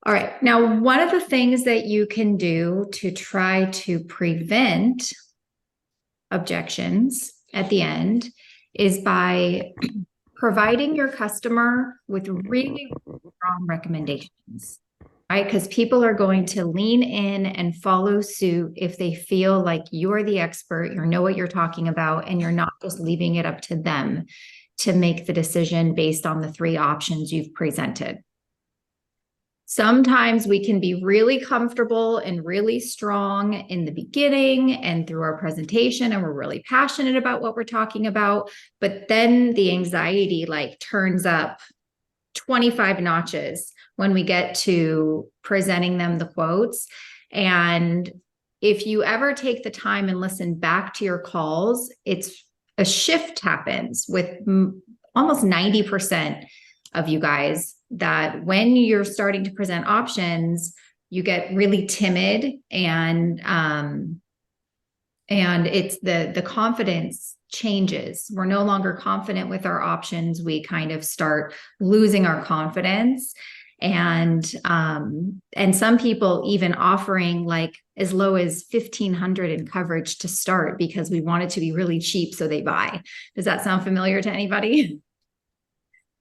All right. Now, one of the things that you can do to try to prevent objections at the end is by providing your customer with really strong recommendations, right? Because people are going to lean in and follow suit if they feel like you're the expert, you know what you're talking about, and you're not just leaving it up to them to make the decision based on the three options you've presented. Sometimes we can be really comfortable and really strong in the beginning and through our presentation, and we're really passionate about what we're talking about. But then the anxiety turns up 25 notches when we get to presenting them the quotes. And if you ever take the time and listen back to your calls, a shift happens with almost 90% of you guys, that when you're starting to present options, you get really timid, and it's the confidence changes. We're no longer confident with our options. We kind of start losing our confidence. And some people even offering as low as 1,500 in coverage to start because we want it to be really cheap so they buy. Does that sound familiar to anybody?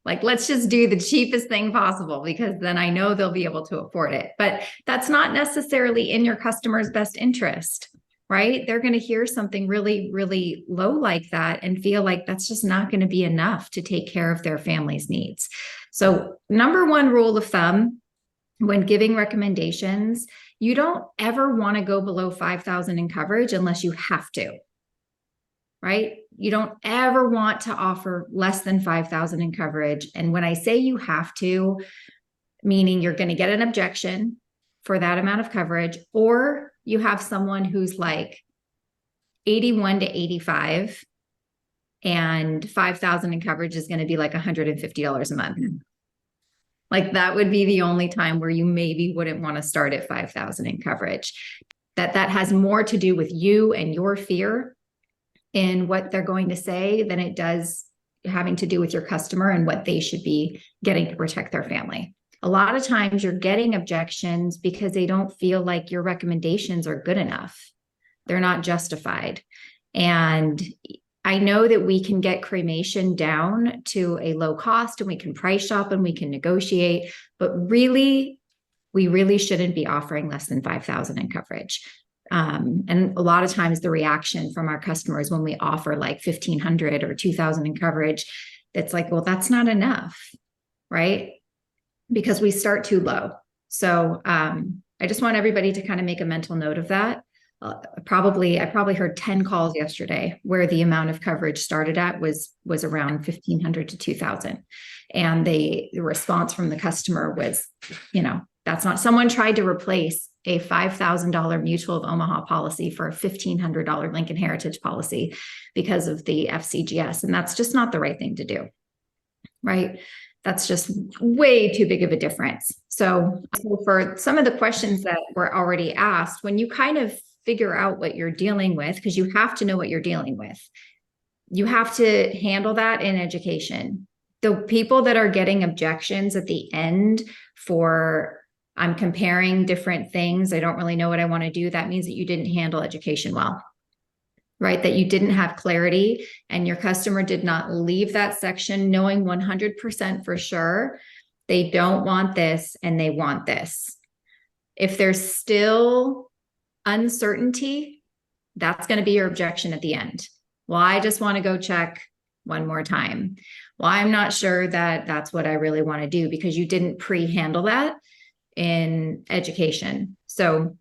Let's just do the cheapest thing possible because then I know they'll be able to afford it. But that's not necessarily in your customer's best interest, right? They're going to hear something really, really low like that and feel like that's just not going to be enough to take care of their family's needs. So number one rule of thumb when giving recommendations, you don't ever want to go below 5,000 in coverage unless you have to. Right? You don't ever want to offer less than 5,000 in coverage. And when I say you have to, meaning you're going to get an objection for that amount of coverage, or you have someone who's 81 to 85 and 5,000 in coverage is going to be $150 a month. That would be the only time where you maybe wouldn't want to start at 5,000 in coverage. That has more to do with you and your fear in what they're going to say than it does having to do with your customer and what they should be getting to protect their family. A lot of times you're getting objections because they don't feel like your recommendations are good enough. They're not justified. And I know that we can get cremation down to a low cost and we can price shop and we can negotiate, but really, we really shouldn't be offering less than 5,000 in coverage. And a lot of times the reaction from our customers when we offer 1,500 or 2,000 in coverage, that's well, that's not enough, right? Because we start too low. So I just want everybody to kind of make a mental note of that. I probably heard 10 calls yesterday where the amount of coverage started at was around 1,500 to 2,000. And the response from the customer was, that's not, someone tried to replace a $5,000 Mutual of Omaha policy for a $1,500 Lincoln Heritage policy because of the FCGS. And that's just not the right thing to do, right? That's just way too big of a difference. So for some of the questions that were already asked, when you kind of figure out what you're dealing with, because you have to know what you're dealing with, you have to handle that in education. The people that are getting objections at the end for I'm comparing different things, I don't really know what I want to do, that means that you didn't handle education well, right? That you didn't have clarity and your customer did not leave that section knowing 100% for sure they don't want this and they want this. If there's still uncertainty, that's going to be your objection at the end. Well, I just want to go check one more time. Well, I'm not sure that that's what I really want to do because you didn't pre-handle that in education. So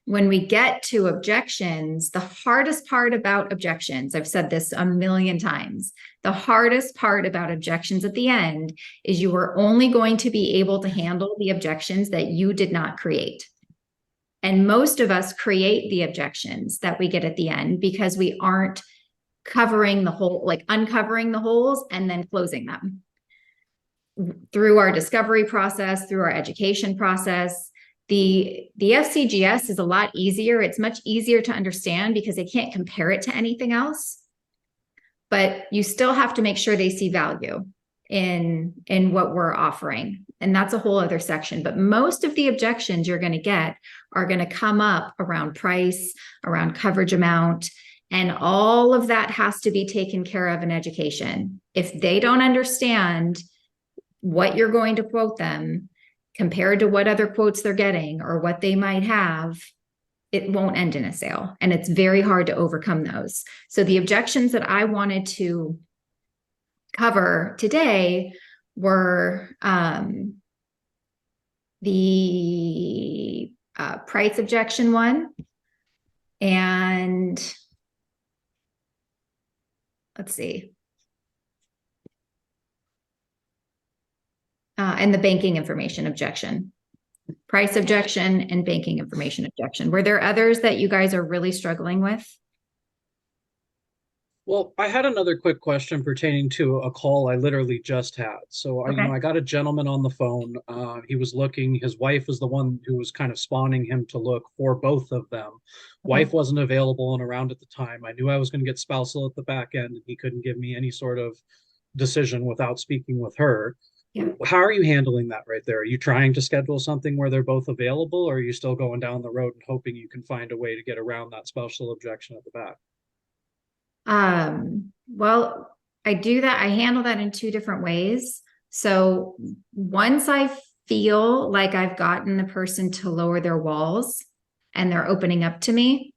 when we get to objections, the hardest part about objections, I've said this a million times, the hardest part about objections at the end is you are only going to be able to handle the objections that you did not create. And most of us create the objections that we get at the end because we aren't covering the hole, uncovering the holes and then closing them. Through our discovery process, through our education process, the FCGS is a lot easier. It's much easier to understand because they can't compare it to anything else, but you still have to make sure they see value. in what we're offering. And that's a whole other section. But most of the objections you're going to get are going to come up around price, around coverage amount, and all of that has to be taken care of in education. If they don't understand what you're going to quote them compared to what other quotes they're getting or what they might have, it won't end in a sale. And it's very hard to overcome those. So the objections that I wanted to cover today were the price objection one, and let's see, and the banking information objection. Price objection and banking information objection. Were there others that you guys are really struggling with? Well, I had another quick question pertaining to a call I literally just had. So I got a gentleman on the phone. He was looking, his wife was the one who was kind of spawning him to look for both of them. Wife wasn't available and around at the time. I knew I was going to get spousal at the back end, and he couldn't give me any sort of decision without speaking with her. Yeah. How are you handling that right there? Are you trying to schedule something where they're both available, or are you still going down the road and hoping you can find a way to get around that spousal objection at the back? Well, I do that. I handle that in two different ways. So once I feel like I've gotten the person to lower their walls and they're opening up to me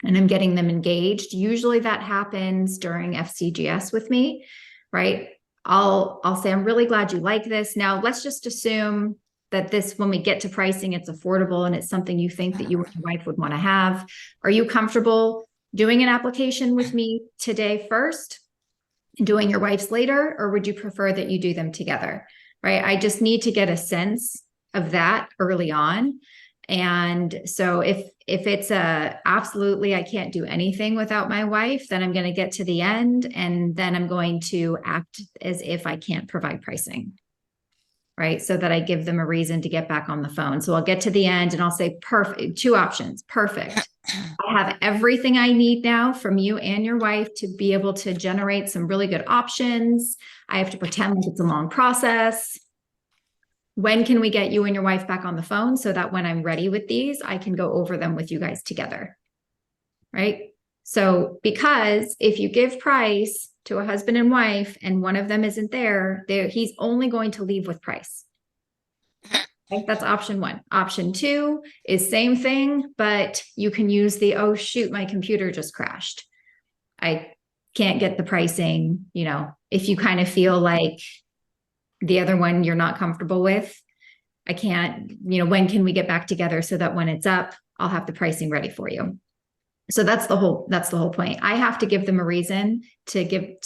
and I'm getting them engaged, usually that happens during FCGS with me, right? I'll say, I'm really glad you like this. Now let's just assume that this, when we get to pricing, it's affordable and it's something you think that you and your wife would want to have. Are you comfortable doing an application with me today first and doing your wife's later, or would you prefer that you do them together? Right? I just need to get a sense of that early on. And so if it's absolutely, I can't do anything without my wife, then I'm going to get to the end and then I'm going to act as if I can't provide pricing. Right? So that I give them a reason to get back on the phone. So I'll get to the end and I'll say, perfect, two options. Perfect. I have everything I need now from you and your wife to be able to generate some really good options. I have to pretend like it's a long process. When can we get you and your wife back on the phone so that when I'm ready with these, I can go over them with you guys together? Right? So, because if you give price to a husband and wife and one of them isn't there, he's only going to leave with price. Okay, that's option one. Option two is same thing, but you can use the, oh shoot, my computer just crashed. I can't get the pricing, if you kind of feel like the other one you're not comfortable with, I can't, when can we get back together so that when it's up, I'll have the pricing ready for you. So that's the whole point. I have to give them a reason to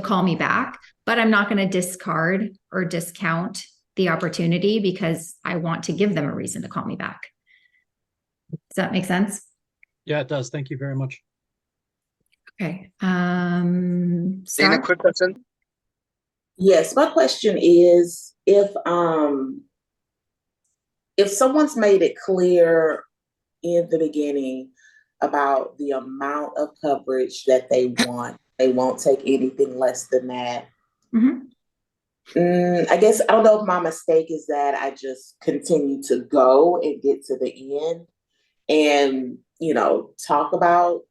call me back, but I'm not going to discard or discount the opportunity because I want to give them a reason to call me back. Does that make sense? Yeah, it does. Thank you very much. Okay. Dana, quick question. Yes, my question is if someone's made it clear in the beginning about the amount of coverage that they won't take anything less than that. I guess I don't know if my mistake is that I just continue to go and get to the end and talk about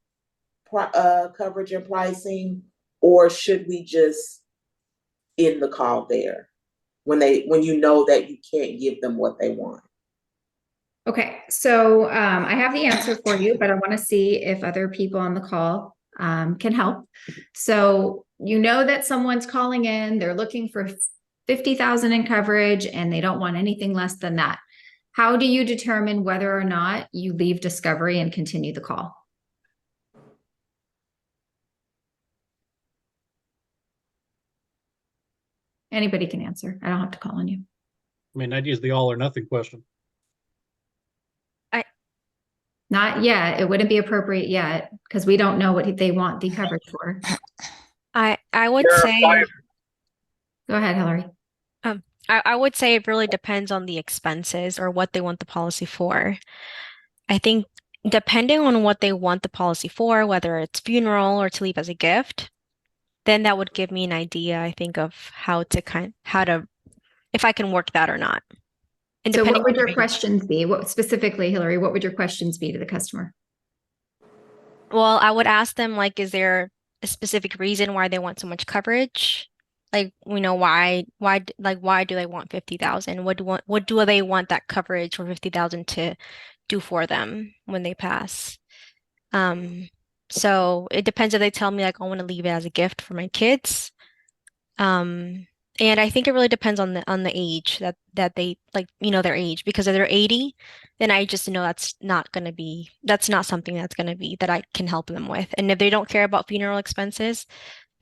coverage and pricing, or should we just end the call there when you know that you can't give them what they want? Okay, so I have the answer for you, but I want to see if other people on the call can help. So that someone's calling in, they're looking for 50,000 in coverage and they don't want anything less than that. How do you determine whether or not you leave discovery and continue the call? Anybody can answer. I don't have to call on you. I mean, I'd use the all or nothing question. Not yet. It wouldn't be appropriate yet because we don't know what they want the coverage for. I would say, go ahead, Hillary. I would say it really depends on the expenses or what they want the policy for. I think depending on what they want the policy for, whether it's funeral or to leave as a gift, then that would give me an idea, I think, of if I can work that or not. And So depending what would on your questions be? What specifically, Hillary, what would your questions be to the customer? Well, I would ask them, like, is there a specific reason why they want so much coverage? Like, why do they want 50,000? What do they want that coverage for 50,000 to do for them when they pass? So it depends if they tell me like I want to leave it as a gift for my kids. And I think it really depends on the age that they like, their age. Because if they're 80, then I just know that's not something that's gonna be that I can help them with. And if they don't care about funeral expenses,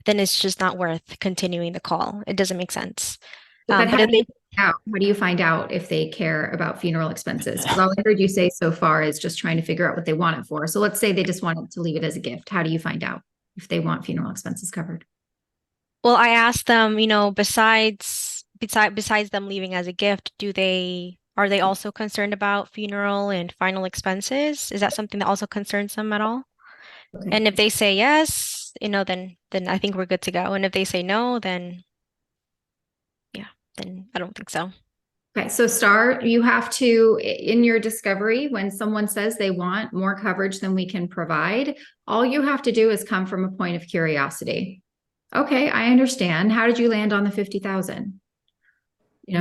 then it's just not worth continuing the call. It doesn't make sense. But But if they how do you find out if they care about funeral expenses? Because all I heard you say so far is just trying to figure out what they want it for. So let's say they just wanted to leave it as a gift. How do you find out if they want funeral expenses covered? Well, I asked them, besides them leaving as a gift, are they also concerned about funeral and final expenses? Is that something that also concerns them at all? Okay. And if they say yes, then I think we're good to go. And if they say no, then yeah, then I don't think so. Okay, so you have to, in your discovery, when someone says they want more coverage than we can provide, all you have to do is come from a point of curiosity. Okay, I understand. How did you land on the 50,000?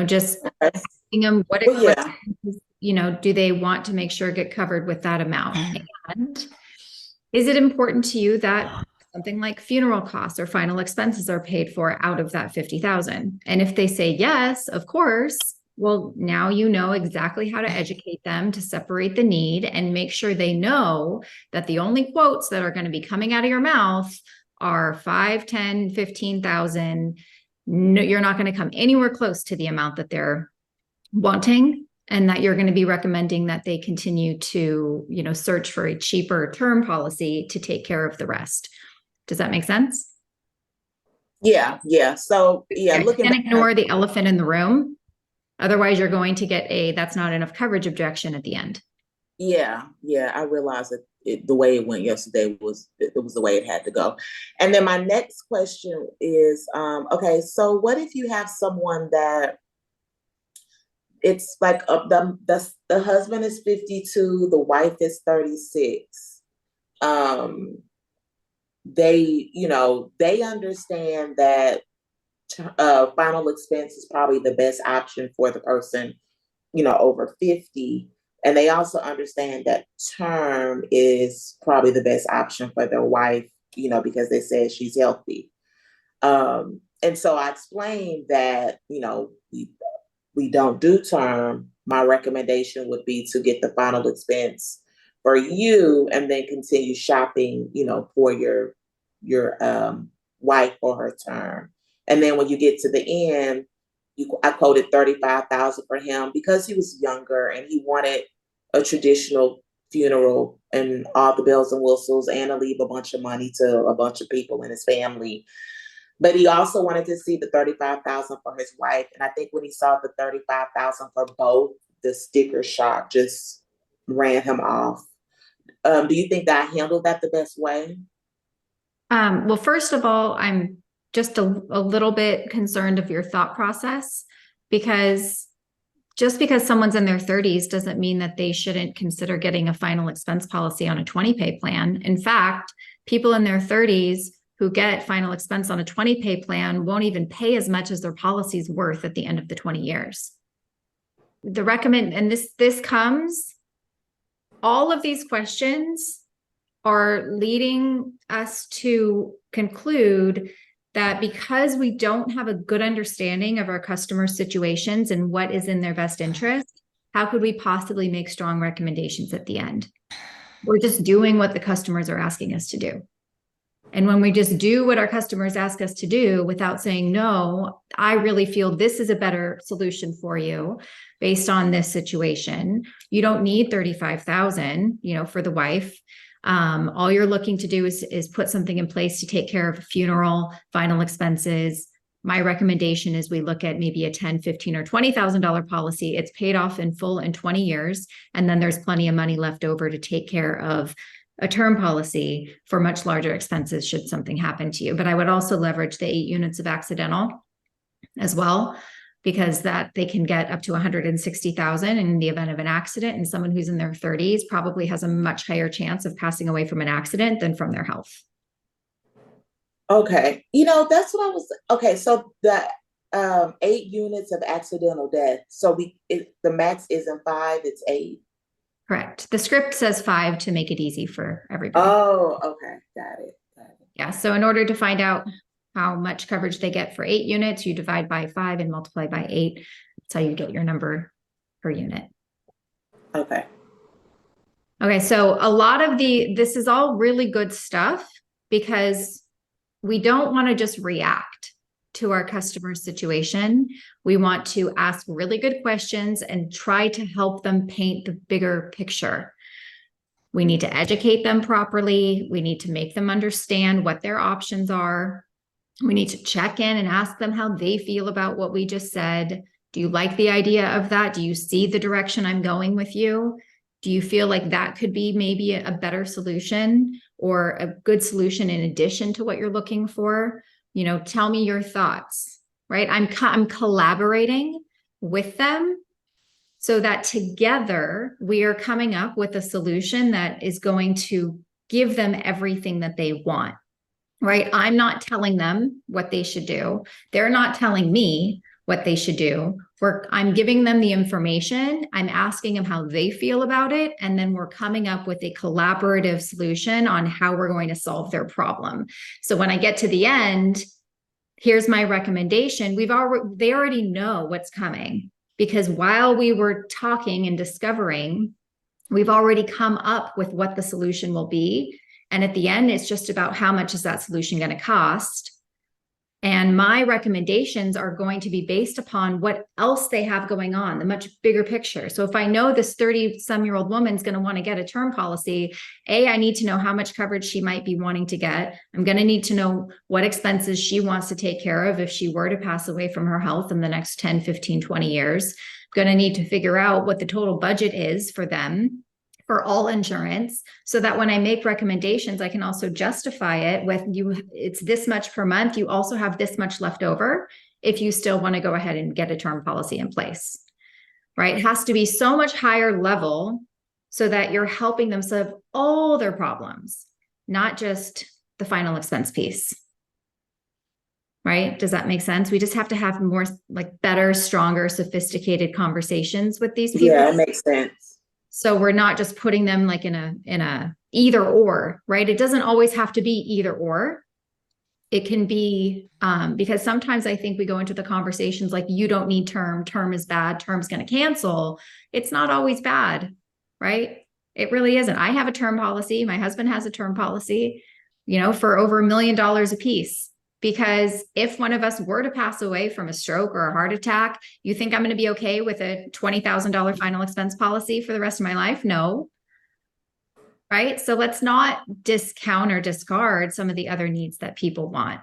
Just asking them what do they want to make sure get covered with that amount? And is it important to you that something like funeral costs or final expenses are paid for out of that 50,000? And if they say yes, of course, well, now you know exactly how to educate them to separate the need and make sure they know that the only quotes that are going to be coming out of your mouth are 5, 10, 15,000. No, you're not going to come anywhere close to the amount that they're wanting, and that you're going to be recommending that they continue to, search for a cheaper term policy to take care of the rest. Does that make sense? Yeah. So yeah, you can't ignore the elephant in the room. Otherwise, you're going to get that's not enough coverage objection at the end. Yeah. I realized that the way it went yesterday was the way it had to go. And then my next question is, okay, so what if you have someone that it's like the husband is 52, the wife is 36. They understand that final expense is probably the best option for the person, over 50. And they also understand that term is probably the best option for their wife, because they said she's healthy. And so I explained that, we don't do term. My recommendation would be to get the final expense for you and then continue shopping, for your wife for her term. And then when you get to the end, I quoted 35,000 for him because he was younger and he wanted a traditional funeral and all the bells and whistles and to leave a bunch of money to a bunch of people in his family. But he also wanted to see the 35,000 for his wife. And I think when he saw the 35,000 for both, the sticker shock just ran him off. Do you think that I handled that the best way? Well, first of all, I'm just a little bit concerned of your thought process, because just because someone's in their 30s doesn't mean that they shouldn't consider getting a final expense policy on a 20-pay plan. In fact, people in their 30s who get final expense on a 20-pay plan won't even pay as much as their policy's worth at the end of the 20 years. And this comes, all of these questions are leading us to conclude that because we don't have a good understanding of our customers' situations and what is in their best interest, how could we possibly make strong recommendations at the end? We're just doing what the customers are asking us to do. And when we just do what our customers ask us to do without saying, no, I really feel this is a better solution for you based on this situation. You don't need 35,000, for the wife. All you're looking to do is put something in place to take care of a funeral, final expenses. My recommendation is we look at maybe a $10,000, $15,000, or $20,000 policy. It's paid off in full in 20 years. And then there's plenty of money left over to take care of a term policy for much larger expenses should something happen to you. But I would also leverage the 8 units of accidental as well, because that they can get up to 160,000 in the event of an accident. And someone who's in their 30s probably has a much higher chance of passing away from an accident than from their health. Okay. That's what I was, okay. So the 8 units of accidental death. So the max isn't 5, it's 8. Correct. The script says 5 to make it easy for everybody. Oh, okay. Got it. Yeah. So in order to find out how much coverage they get for 8 units, you divide by 5 and multiply by 8. That's how you get your number per unit. Okay. Okay. So a lot of this is all really good stuff, because we don't want to just react to our customer situation. We want to ask really good questions and try to help them paint the bigger picture. We need to educate them properly. We need to make them understand what their options are. We need to check in and ask them how they feel about what we just said. Do you like the idea of that? Do you see the direction I'm going with you? Do you feel like that could be maybe a better solution or a good solution in addition to what you're looking for? Tell me your thoughts, right? I'm collaborating with them so that together we are coming up with a solution that is going to give them everything that they want, right? I'm not telling them what they should do. They're not telling me what they should do. I'm giving them the information. I'm asking them how they feel about it. And then we're coming up with a collaborative solution on how we're going to solve their problem. So when I get to the end, here's my recommendation. They already know what's coming, because while we were talking and discovering, we've already come up with what the solution will be. And at the end, it's just about how much is that solution going to cost. And my recommendations are going to be based upon what else they have going on, the much bigger picture. So if I know this 30-some-year-old woman's going to want to get a term policy, I need to know how much coverage she might be wanting to get. I'm going to need to know what expenses she wants to take care of if she were to pass away from her health in the next 10, 15, 20 years. I'm going to need to figure out what the total budget is for them, for all insurance, so that when I make recommendations, I can also justify it with it's this much per month. You also have this much left over if you still want to go ahead and get a term policy in place, right? It has to be so much higher level so that you're helping them solve all their problems, not just the final expense piece, right? Does that make sense? We just have to have more better, stronger, sophisticated conversations with these people. Yeah, it makes sense. So we're not just putting them in a either or, right? It doesn't always have to be either or. It can be, because sometimes I think we go into the conversations like, you don't need term is bad, term's going to cancel. It's not always bad, right? It really isn't. I have a term policy. My husband has a term policy, for over $1 million a piece. Because if one of us were to pass away from a stroke or a heart attack, you think I'm going to be okay with a $20,000 final expense policy for the rest of my life? No. Right? So let's not discount or discard some of the other needs that people want.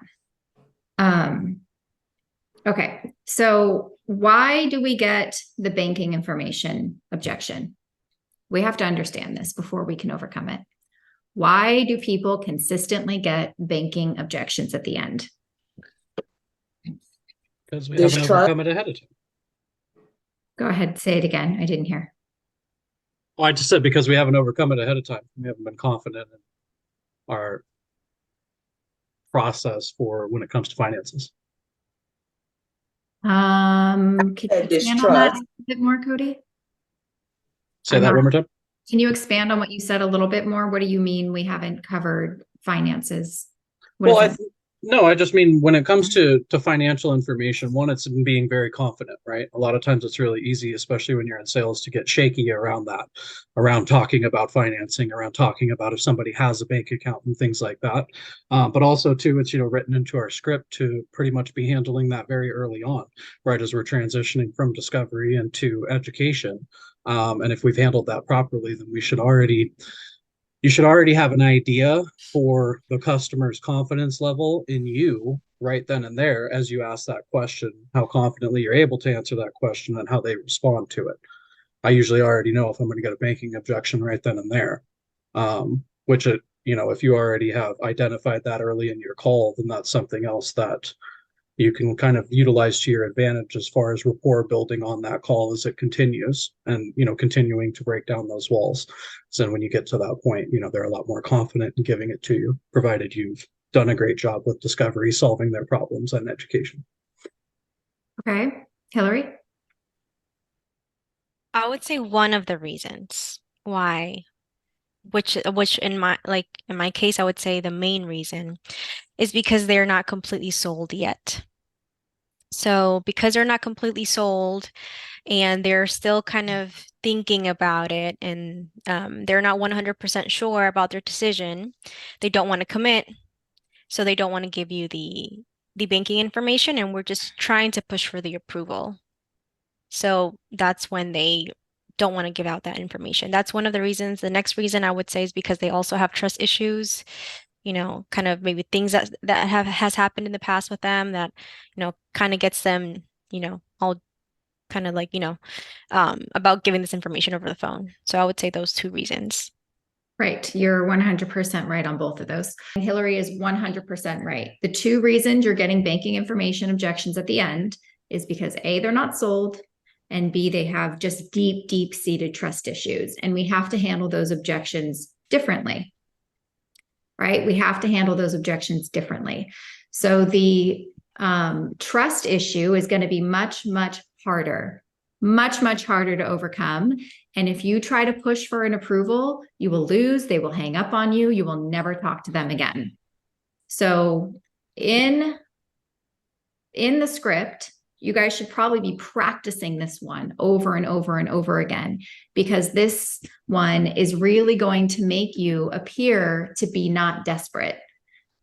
Okay. So why do we get the banking information objection? We have to understand this before we can overcome it. Why do people consistently get banking objections at the end? Because we haven't overcome it ahead of time. Go ahead, say it again. I didn't hear. Well, I just said because we haven't overcome it ahead of time. We haven't been confident in our process for when it comes to finances. Can you expand on that a bit more, Cody? Say that one more time. Can you expand on what you said a little bit more? What do you mean we haven't covered finances? No, I just mean when it comes to financial information, one, it's being very confident, right? A lot of times it's really easy, especially when you're in sales, to get shaky around that, around talking about financing, around talking about if somebody has a bank account and things like that. But also too, it's, written into our script to pretty much be handling that very early on, right? As we're transitioning from discovery into education. And if we've handled that properly, then you should already have an idea for the customer's confidence level in you right then and there as you ask that question, how confidently you're able to answer that question and how they respond to it. I usually already know if I'm going to get a banking objection right then and there. which if you already have identified that early in your call, then that's something else that you can kind of utilize to your advantage as far as rapport building on that call as it continues, and continuing to break down those walls. So when you get to that point, they're a lot more confident in giving it to you, provided you've done a great job with discovery, solving their problems, and education. Okay, Hillary? I would say one of the reasons why, which in my case, I would say the main reason is because they're not completely sold yet. So because they're not completely sold and they're still kind of thinking about it, and they're not 100% sure about their decision, they don't want to commit, so they don't want to give you the banking information, and we're just trying to push for the approval. So that's when they don't want to give out that information. That's one of the reasons. The next reason I would say is because they also have trust issues, kind of maybe things that has happened in the past with them that, kind of gets them, all kind of like, about giving this information over the phone. So I would say those two reasons. Right. You're 100% right on both of those. And Hillary is 100% right. The two reasons you're getting banking information objections at the end is because A, they're not sold, and B, they have just deep-seated trust issues. And we have to handle those objections differently, right? We have to handle those objections differently. So the trust issue is going to be much harder to overcome. And if you try to push for an approval, you will lose, they will hang up on you, you will never talk to them again. So in the script, you guys should probably be practicing this one over and over and over again, because this one is really going to make you appear to be not desperate.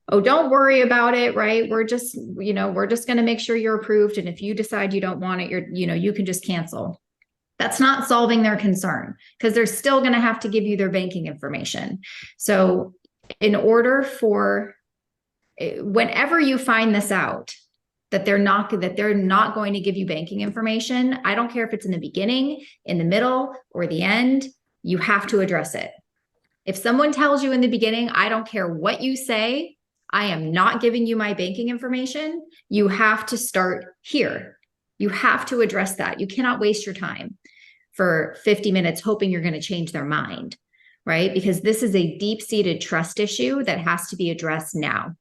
Oh, don't worry about it, right? We're just going to make sure you're approved. And if you decide you don't want it, you can just cancel. That's not solving their concern, because they're still going to have to give you their banking information. So in order for, whenever you find this out, that they're not going to give you banking information, I don't care if it's in the beginning, in the middle, or the end, you have to address it. If someone tells you in the beginning, I don't care what you say, I am not giving you my banking information, you have to start here. You have to address that. You cannot waste your time for 50 minutes hoping you're going to change their mind, right? Because this is a deep-seated trust issue that has to be addressed now,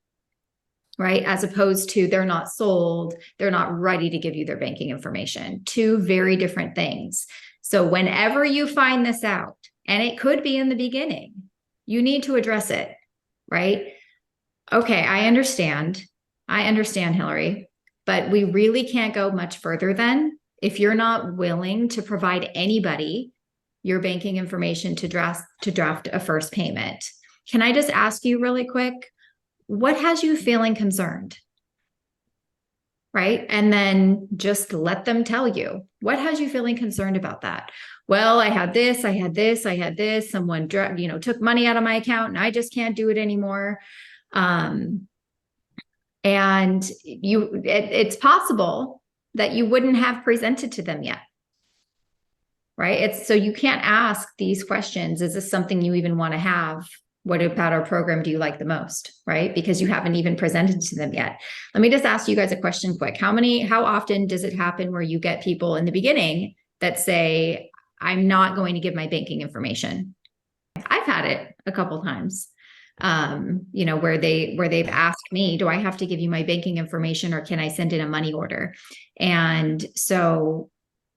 right? As opposed to they're not sold, they're not ready to give you their banking information. Two very different things. So whenever you find this out, and it could be in the beginning, you need to address it, right? Okay, I understand, Hillary, but we really can't go much further then if you're not willing to provide anybody your banking information to draft a first payment. Can I just ask you really quick, what has you feeling concerned? Right? And then just let them tell you, what has you feeling concerned about that? Well, I had this, someone took money out of my account and I just can't do it anymore. And it's possible that you wouldn't have presented to them yet, right? So you can't ask these questions. Is this something you even want to have? What about our program do you like the most, right? Because you haven't even presented to them yet. Let me just ask you guys a question quick. How often does it happen where you get people in the beginning that say, I'm not going to give my banking information? I've had it a couple times, where they've asked me, do I have to give you my banking information or can I send in a money order? And so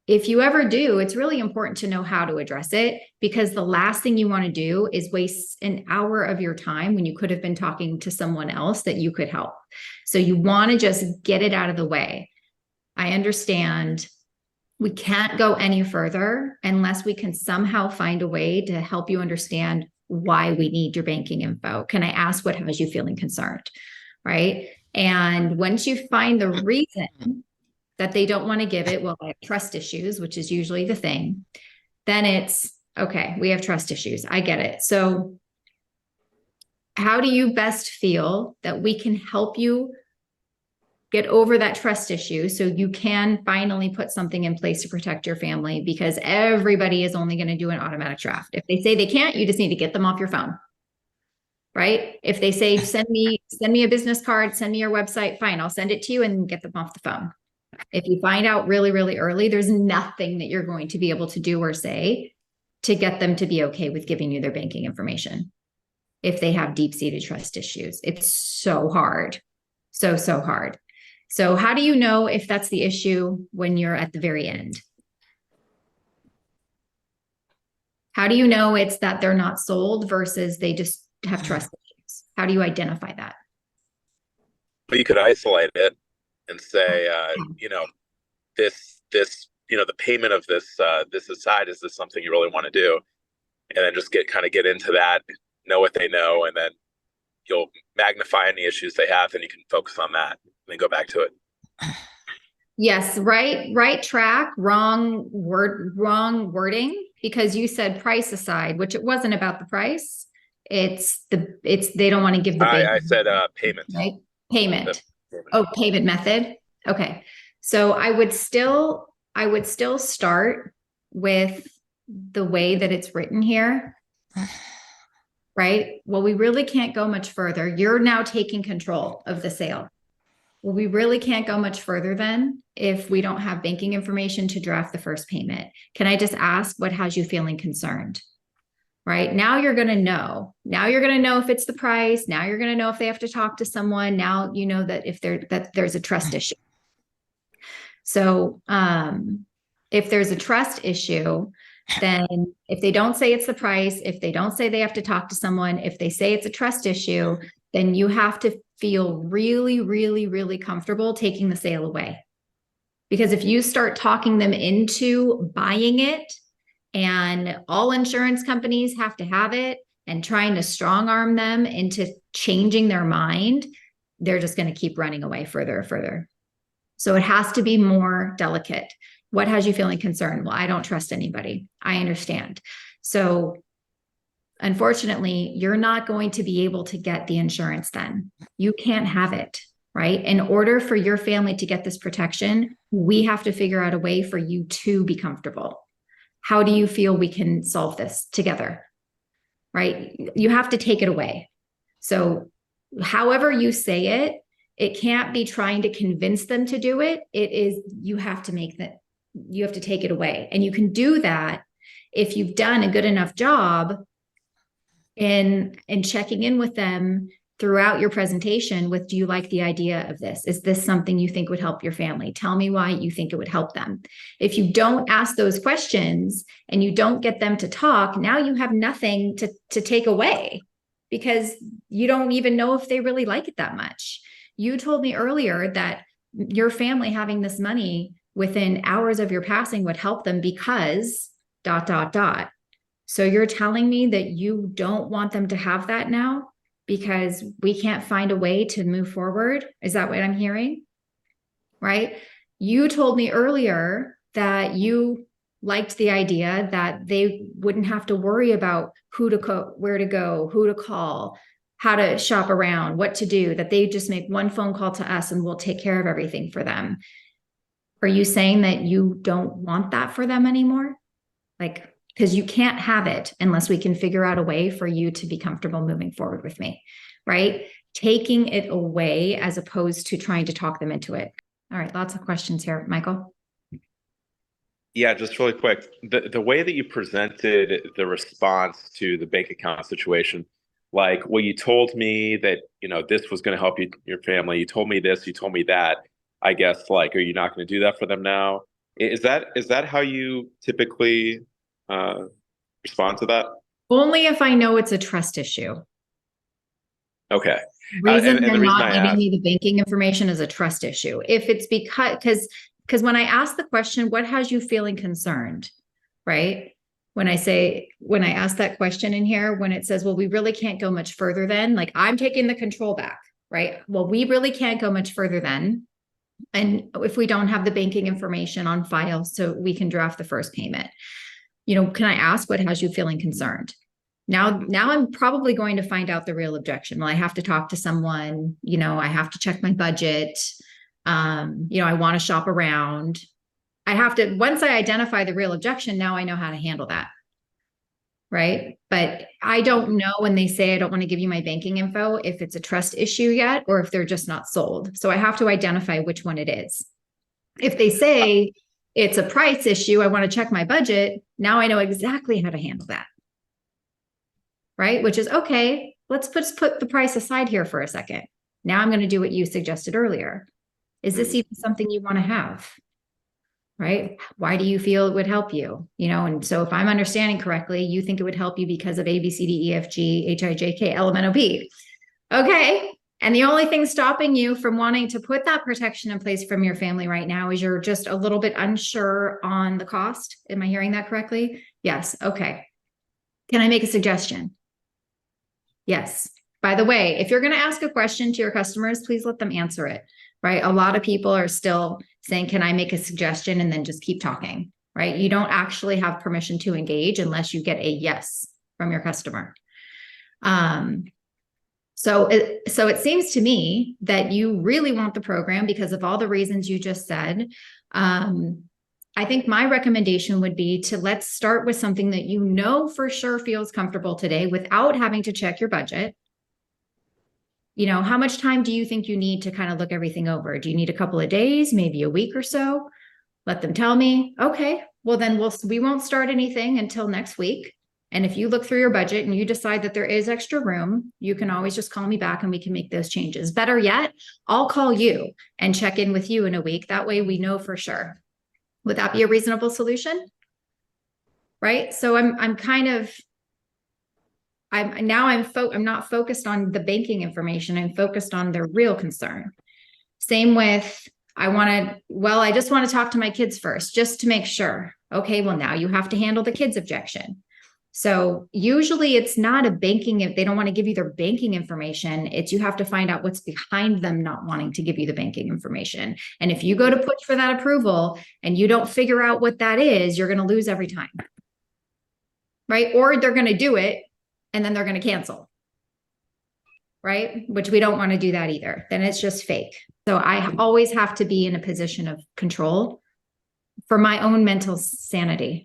if you ever do, it's really important to know how to address it, because the last thing you want to do is waste an hour of your time when you could have been talking to someone else that you could help. So you want to just get it out of the way. I understand we can't go any further unless we can somehow find a way to help you understand why we need your banking info. Can I ask what has you feeling concerned, right? And once you find the reason that they don't want to give it, well, I have trust issues, which is usually the thing, then it's, okay, we have trust issues. I get it. So how do you best feel that we can help you get over that trust issue so you can finally put something in place to protect your family? Because everybody is only going to do an automatic draft. If they say they can't, you just need to get them off your phone. right? If they say, send me a business card, send me your website, fine, I'll send it to you and get them off the phone. If you find out really, really early, there's nothing that you're going to be able to do or say to get them to be okay with giving you their banking information. If they have deep-seated trust issues, it's so hard. So hard. So how do you know if that's the issue when you're at the very end? How do you know it's that they're not sold versus they just have trust issues? How do you identify that? But you could isolate it and say, this, the payment of this aside, is this something you really want to do? And then just get into that, know what they know, and then you'll magnify any issues they have, and you can focus on that and then go back to it. Yes, right track, wrong wording, because you said price aside, which it wasn't about the price. It's they don't want to give the I said payment. Right? Payment. Payment. Oh, payment method. Okay. So I would still start with the way that it's written here. Right? Well, we really can't go much further. You're now taking control of the sale. Well, we really can't go much further then if we don't have banking information to draft the first payment. Can I just ask what has you feeling concerned? Right? Now you're going to know. Now you're going to know if it's the price. Now you're going to know if they have to talk to someone. Now you know that if there's a trust issue. So if there's a trust issue, then if they don't say it's the price, if they don't say they have to talk to someone, if they say it's a trust issue, then you have to feel really, really, really comfortable taking the sale away. Because if you start talking them into buying it, and all insurance companies have to have it, and trying to strong arm them into changing their mind, they're just going to keep running away further and further. So it has to be more delicate. What has you feeling concerned? Well, I don't trust anybody. I understand. So unfortunately, you're not going to be able to get the insurance then. You can't have it, right? In order for your family to get this protection, we have to figure out a way for you to be comfortable. How do you feel we can solve this together, right? You have to take it away. So however you say it, it can't be trying to convince them to do it. It is, you have to take it away. And you can do that if you've done a good enough job in checking in with them throughout your presentation with, do you like the idea of this? Is this something you think would help your family? Tell me why you think it would help them. If you don't ask those questions and you don't get them to talk, now you have nothing to take away because you don't even know if they really like it that much. You told me earlier that your family having this money within hours of your passing would help them because ... So you're telling me that you don't want them to have that now because we can't find a way to move forward? Is that what I'm hearing? Right? You told me earlier that you liked the idea that they wouldn't have to worry about who to go, where to go, who to call, how to shop around, what to do, that they just make one phone call to us and we'll take care of everything for them. Are you saying that you don't want that for them anymore? Like, because you can't have it unless we can figure out a way for you to be comfortable moving forward with me, right? Taking it away as opposed to trying to talk them into it. All right, lots of questions here. Michael? Yeah, just really quick. The way that you presented the response to the bank account situation, like, well, you told me that, this was going to help you, your family. You told me this, you told me that. I guess, like, are you not going to do that for them now? Is that how you typically respond to that? Only if I know it's a trust issue. Okay. Reason they're not giving me the banking information is a trust issue. If it's because when I ask the question, what has you feeling concerned, right? When I ask that question in here, when it says, well, we really can't go much further then, like I'm taking the control back, right? Well, we really can't go much further then. And if we don't have the banking information on file, so we can draft the first payment, can I ask what has you feeling concerned? Now I'm probably going to find out the real objection. Well, I have to talk to someone, I have to check my budget. I want to shop around. Once I identify the real objection, now I know how to handle that. right? But I don't know when they say, I don't want to give you my banking info, if it's a trust issue yet, or if they're just not sold. So I have to identify which one it is. If they say it's a price issue, I want to check my budget, now I know exactly how to handle that. Right? Which is, okay, let's put the price aside here for a second. Now I'm going to do what you suggested earlier. Is this even something you want to have? Right? Why do you feel it would help you? You know, and so if I'm understanding correctly, you think it would help you because of A, B, C, D, E, F, G, H, I, J, K, L, M, N, O, P. Okay. And the only thing stopping you from wanting to put that protection in place from your family right now is you're just a little bit unsure on the cost. Am I hearing that correctly? Yes. Okay. Can I make a suggestion? Yes. By the way, if you're going to ask a question to your customers, please let them answer it, right? A lot of people are still saying, can I make a suggestion? And then just keep talking, right? You don't actually have permission to engage unless you get a yes from your customer. So it seems to me that you really want the program because of all the reasons you just said. I think my recommendation would be to let's start with something that you know for sure feels comfortable today without having to check your budget. You know, how much time do you think you need to kind of look everything over? Do you need a couple of days, maybe a week or so? Let them tell me, okay, well then we won't start anything until next week. And if you look through your budget and you decide that there is extra room, you can always just call me back and we can make those changes. Better yet, I'll call you and check in with you in a week. That way we know for sure. Would that be a reasonable solution? Right? So I'm not focused on the banking information. I'm focused on their real concern. Same with, I just want to talk to my kids first, just to make sure. Okay, well now you have to handle the kids' objection. So usually it's not a banking, if they don't want to give you their banking information, it's you have to find out what's behind them not wanting to give you the banking information. And if you go to push for that approval and you don't figure out what that is, you're going to lose every time. Right? Or they're going to do it and then they're going to cancel. Right? Which we don't want to do that either. Then it's just fake. So I always have to be in a position of control for my own mental sanity.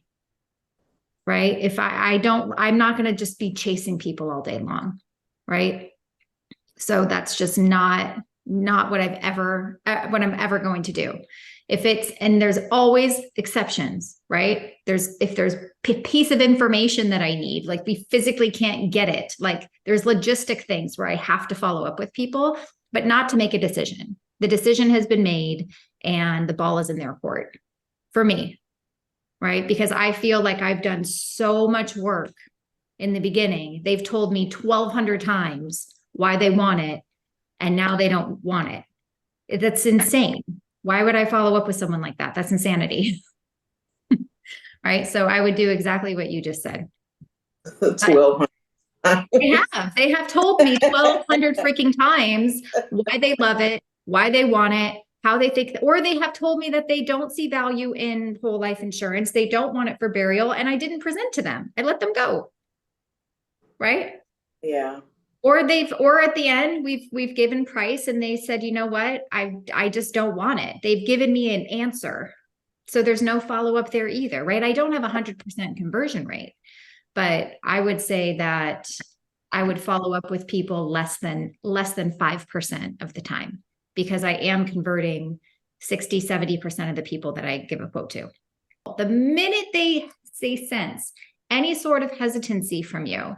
Right? If I'm not going to just be chasing people all day long. Right? So that's just not what I'm ever going to do. And there's always exceptions, right? If there's a piece of information that I need, like we physically can't get it, like there's logistic things where I have to follow up with people, but not to make a decision. The decision has been made and the ball is in their court for me. Right? Because I feel like I've done so much work in the beginning. They've told me 1,200 times why they want it, and now they don't want it. That's insane. Why would I follow up with someone like that? That's insanity. Right? So I would do exactly what you just said. 1,200. They have told me 1,200 freaking times why they love it, why they want it, how they think, or they have told me that they don't see value in whole life insurance. They don't want it for burial. And I didn't present to them. I let them go. Right? Yeah. Or at the end, we've given price and they said, you know what? I just don't want it. They've given me an answer. So there's no follow-up there either, right? I don't have 100% conversion rate, but I would say that I would follow up with people less than 5% of the time, because I am converting 60, 70% of the people that I give a quote to. The minute they sense any sort of hesitancy from you,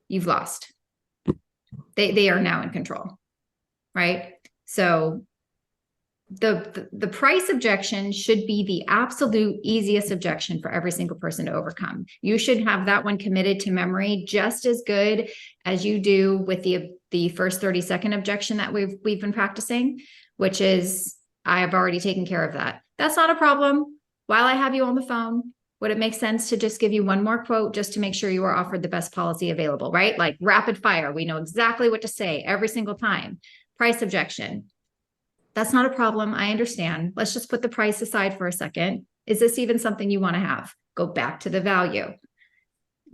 you've lost. They are now in control, right? So the price objection should be the absolute easiest objection for every single person to overcome. You should have that one committed to memory just as good as you do with the first 30-second objection that we've been practicing, which is, I have already taken care of that. That's not a problem. While I have you on the phone, would it make sense to just give you one more quote just to make sure you are offered the best policy available, right? Like rapid fire. We know exactly what to say every single time. Price objection. That's not a problem. I understand. Let's just put the price aside for a second. Is this even something you want to have? Go back to the value.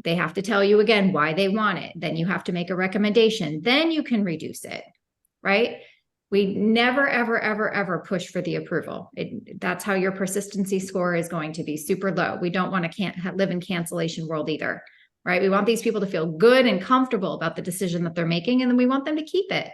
They have to tell you again why they want it. Then you have to make a recommendation. Then you can reduce it, right? We never, ever, ever, ever push for the approval. That's how your persistency score is going to be super low. We don't want to live in cancellation world either. right? We want these people to feel good and comfortable about the decision that they're making, and then we want them to keep it.